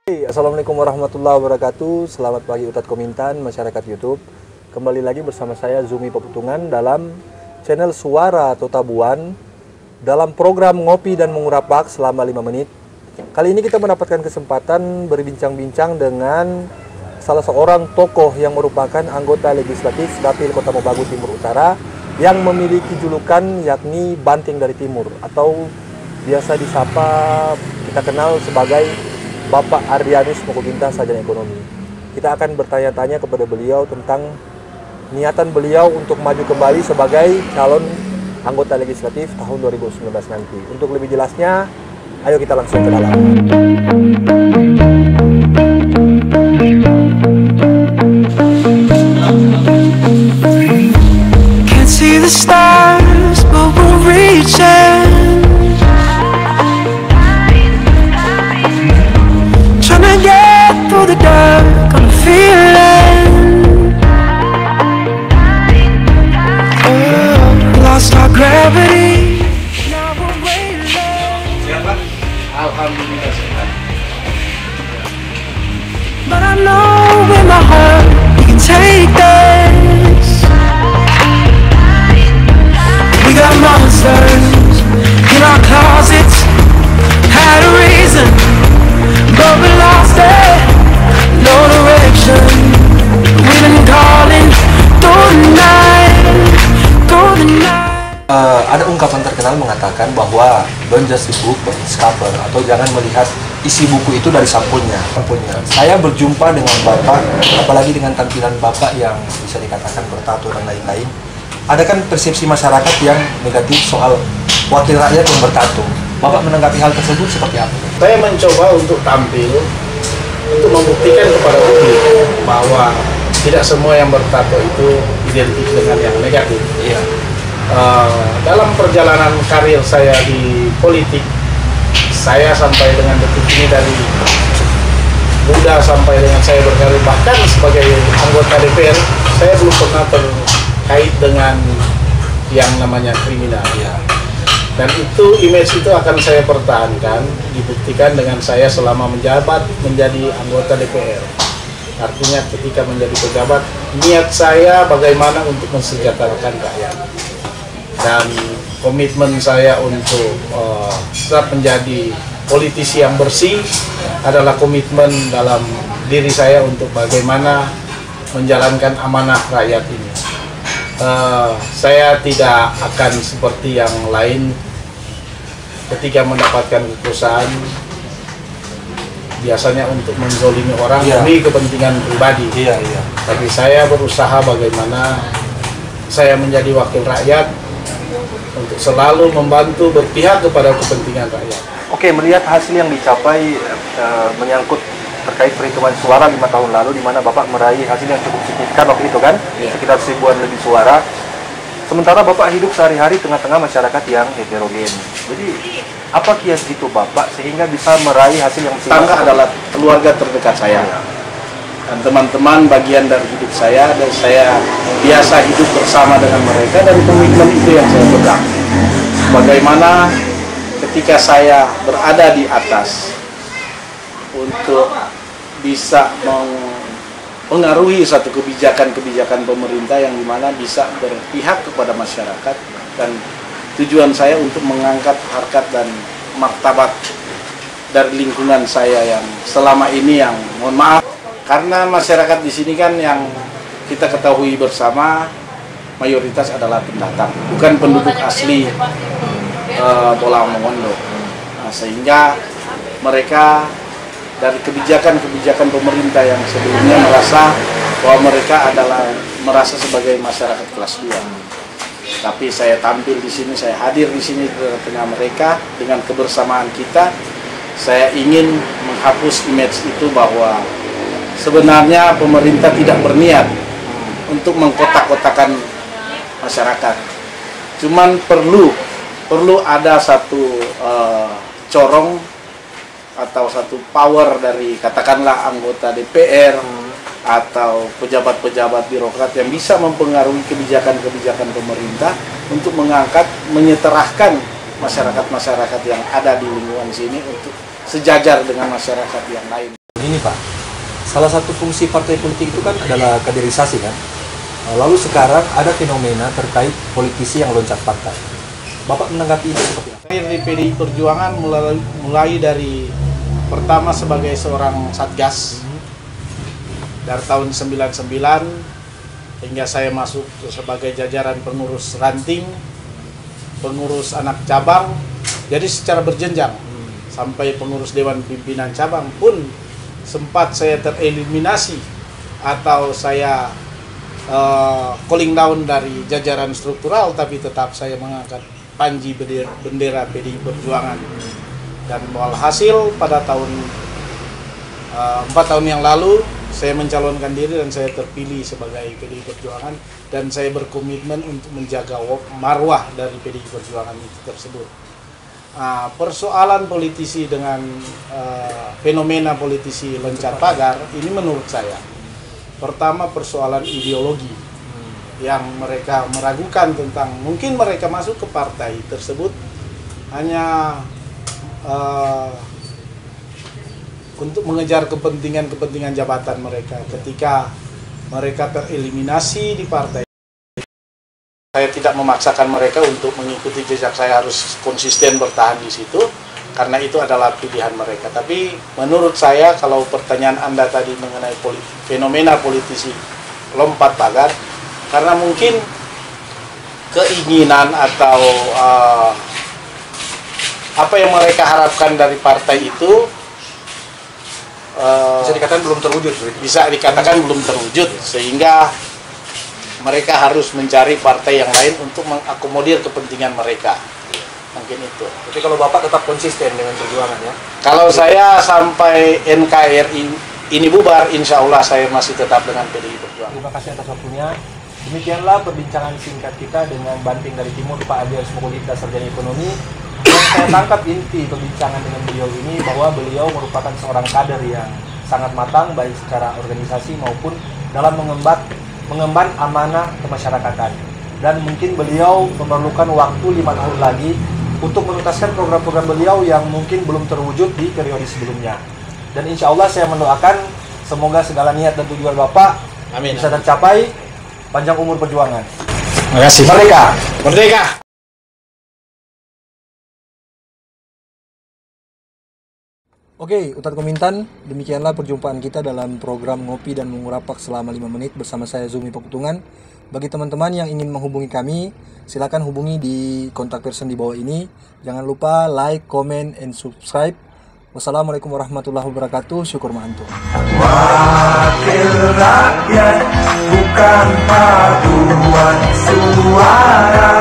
Assalamualaikum warahmatullahi wabarakatuh. Selamat pagi Utat Komintan, masyarakat YouTube. Kembali lagi bersama saya Zumi Peputungan dalam channel Suara Totabuan dalam program Ngopi dan Mengurapak selama 5 menit. Kali ini kita mendapatkan kesempatan berbincang-bincang dengan salah seorang tokoh yang merupakan anggota legislatif Dapil Kota Mobagu Timur Utara yang memiliki julukan yakni Banting dari Timur atau biasa disapa kita kenal sebagai Bapak Adrianus Mokoginta, Sarjana Ekonomi. Kita akan bertanya-tanya kepada beliau tentang niatan beliau untuk maju kembali sebagai calon anggota legislatif tahun 2019 nanti. Untuk lebih jelasnya, ayo kita langsung ke dalam. Can't see the stars, but we're reaching. Trying to get through the dark, I'm feeling. Lost our gravity. Now we're waiting. Siapa? Alhamdulillah sehat. But I know in my heart we can take this. We got monsters in our closets, had a reason, but we lost it. No direction. We've been calling through the night, through the night. Ada ungkapan terkenal mengatakan bahwa don't just the book but its cover, atau jangan melihat isi buku itu dari sampulnya. Saya berjumpa dengan Bapak, apalagi dengan tampilan Bapak yang bisa dikatakan bertato dan lain-lain. Ada kan persepsi masyarakat yang negatif soal wakil rakyat yang bertato. Bapak menanggapi hal tersebut seperti apa? Saya mencoba untuk tampil untuk membuktikan kepada publik bahwa tidak semua yang bertato itu identik dengan yang negatif. Iya. Dalam perjalanan karir saya di politik, saya sampai dengan detik ini dari muda sampai dengan saya berkarir bahkan sebagai anggota DPR, saya belum pernah terkait dengan yang namanya kriminal. Iya. Dan itu image itu akan saya pertahankan, dibuktikan dengan saya selama menjabat menjadi anggota DPR. Artinya ketika menjadi pejabat, niat saya bagaimana untuk mensejahterakan rakyat. Dan komitmen saya untuk tetap menjadi politisi yang bersih adalah komitmen dalam diri saya untuk bagaimana menjalankan amanah rakyat ini. Saya tidak akan seperti yang lain ketika mendapatkan kekuasaan biasanya untuk menzolimi orang demi kepentingan pribadi. Tapi saya berusaha bagaimana saya menjadi wakil rakyat untuk selalu membantu berpihak kepada kepentingan rakyat. Oke, melihat hasil yang dicapai menyangkut terkait perhitungan suara 5 tahun lalu, di mana Bapak meraih hasil yang cukup signifikan waktu itu kan, sekitar 1000-an lebih suara. Sementara Bapak hidup sehari-hari tengah-tengah masyarakat yang heterogen. Jadi, apa kias itu Bapak sehingga bisa meraih hasil yang Tangga adalah keluarga terdekat saya. Dan teman-teman bagian dari hidup saya, dan saya biasa hidup bersama dengan mereka, dan komitmen itu yang saya pegang. Bagaimana ketika saya berada di atas untuk bisa mempengaruhi satu kebijakan-kebijakan pemerintah yang dimana bisa berpihak kepada masyarakat, dan tujuan saya untuk mengangkat harkat dan martabat dari lingkungan saya yang selama ini yang mohon maaf. Karena masyarakat di sini kan yang kita ketahui bersama mayoritas adalah pendatang, bukan penduduk asli Bolang Mongondo. Nah, sehingga mereka dari kebijakan-kebijakan pemerintah yang sebelumnya merasa bahwa mereka merasa sebagai masyarakat kelas 2. Tapi saya tampil di sini, saya hadir di sini di tengah mereka dengan kebersamaan kita. Saya ingin menghapus image itu bahwa sebenarnya pemerintah tidak berniat untuk mengkotak-kotakan masyarakat. Cuman perlu ada satu corong atau satu power dari katakanlah anggota DPR atau pejabat-pejabat birokrat yang bisa mempengaruhi kebijakan-kebijakan pemerintah untuk mengangkat, menyeterahkan masyarakat-masyarakat yang ada di lingkungan sini untuk sejajar dengan masyarakat yang lain. Ini Pak, salah satu fungsi partai politik itu kan adalah kaderisasi kan. Lalu sekarang ada fenomena terkait politisi yang loncat partai. Bapak menanggapi itu seperti apa? Di PDI Perjuangan mulai dari pertama sebagai seorang satgas dari tahun 99 hingga saya masuk sebagai jajaran pengurus ranting, pengurus anak cabang, jadi secara berjenjang sampai pengurus dewan pimpinan cabang pun sempat saya tereliminasi atau saya cooling down dari jajaran struktural, tapi tetap saya mengangkat panji bendera PDI Perjuangan. Dan walhasil pada tahun 4 tahun yang lalu saya mencalonkan diri dan saya terpilih sebagai PDI Perjuangan, dan saya berkomitmen untuk menjaga marwah dari PDI Perjuangan itu tersebut. Persoalan politisi dengan fenomena politisi loncat pagar ini menurut saya pertama persoalan ideologi yang mereka meragukan tentang mungkin mereka masuk ke partai tersebut hanya untuk mengejar kepentingan jabatan mereka. Ketika mereka tereliminasi di partai, saya tidak memaksakan mereka untuk mengikuti jejak saya harus konsisten bertahan di situ, karena itu adalah pilihan mereka. Tapi menurut saya, kalau pertanyaan Anda tadi mengenai fenomena politisi lompat pagar, karena mungkin keinginan atau apa yang mereka harapkan dari partai itu bisa dikatakan belum terwujud. Bisa dikatakan belum terwujud, sehingga mereka harus mencari partai yang lain untuk mengakomodir kepentingan mereka. Mungkin itu. Tapi kalau Bapak tetap konsisten dengan perjuangan ya? Kalau saya sampai NKRI ini bubar, insya Allah saya masih tetap dengan PDI Perjuangan. Terima kasih atas waktunya. Demikianlah perbincangan singkat kita dengan Banting dari Timur, Pak Adi Asmokulita, sarjana ekonomi. Yang saya tangkap inti perbincangan dengan beliau ini bahwa beliau merupakan seorang kader yang sangat matang baik secara organisasi maupun dalam mengemban amanah kemasyarakatan. Dan mungkin beliau memerlukan waktu 5 tahun lagi untuk menuntaskan program-program beliau yang mungkin belum terwujud di periode sebelumnya. Dan insya Allah saya mendoakan semoga segala niat dan tujuan Bapak bisa tercapai. Panjang umur perjuangan. Terima kasih. Merdeka! Merdeka! Oke, Ustadz Komintan, demikianlah perjumpaan kita dalam program Ngopi dan Mengurapak selama 5 menit bersama saya Zumi Peputungan. Bagi teman-teman yang ingin menghubungi kami, silakan hubungi di kontak person di bawah ini. Jangan lupa like, comment, and subscribe. Wassalamualaikum warahmatullahi wabarakatuh. Syukur ma'antum. Wakil rakyat bukan paduan suara.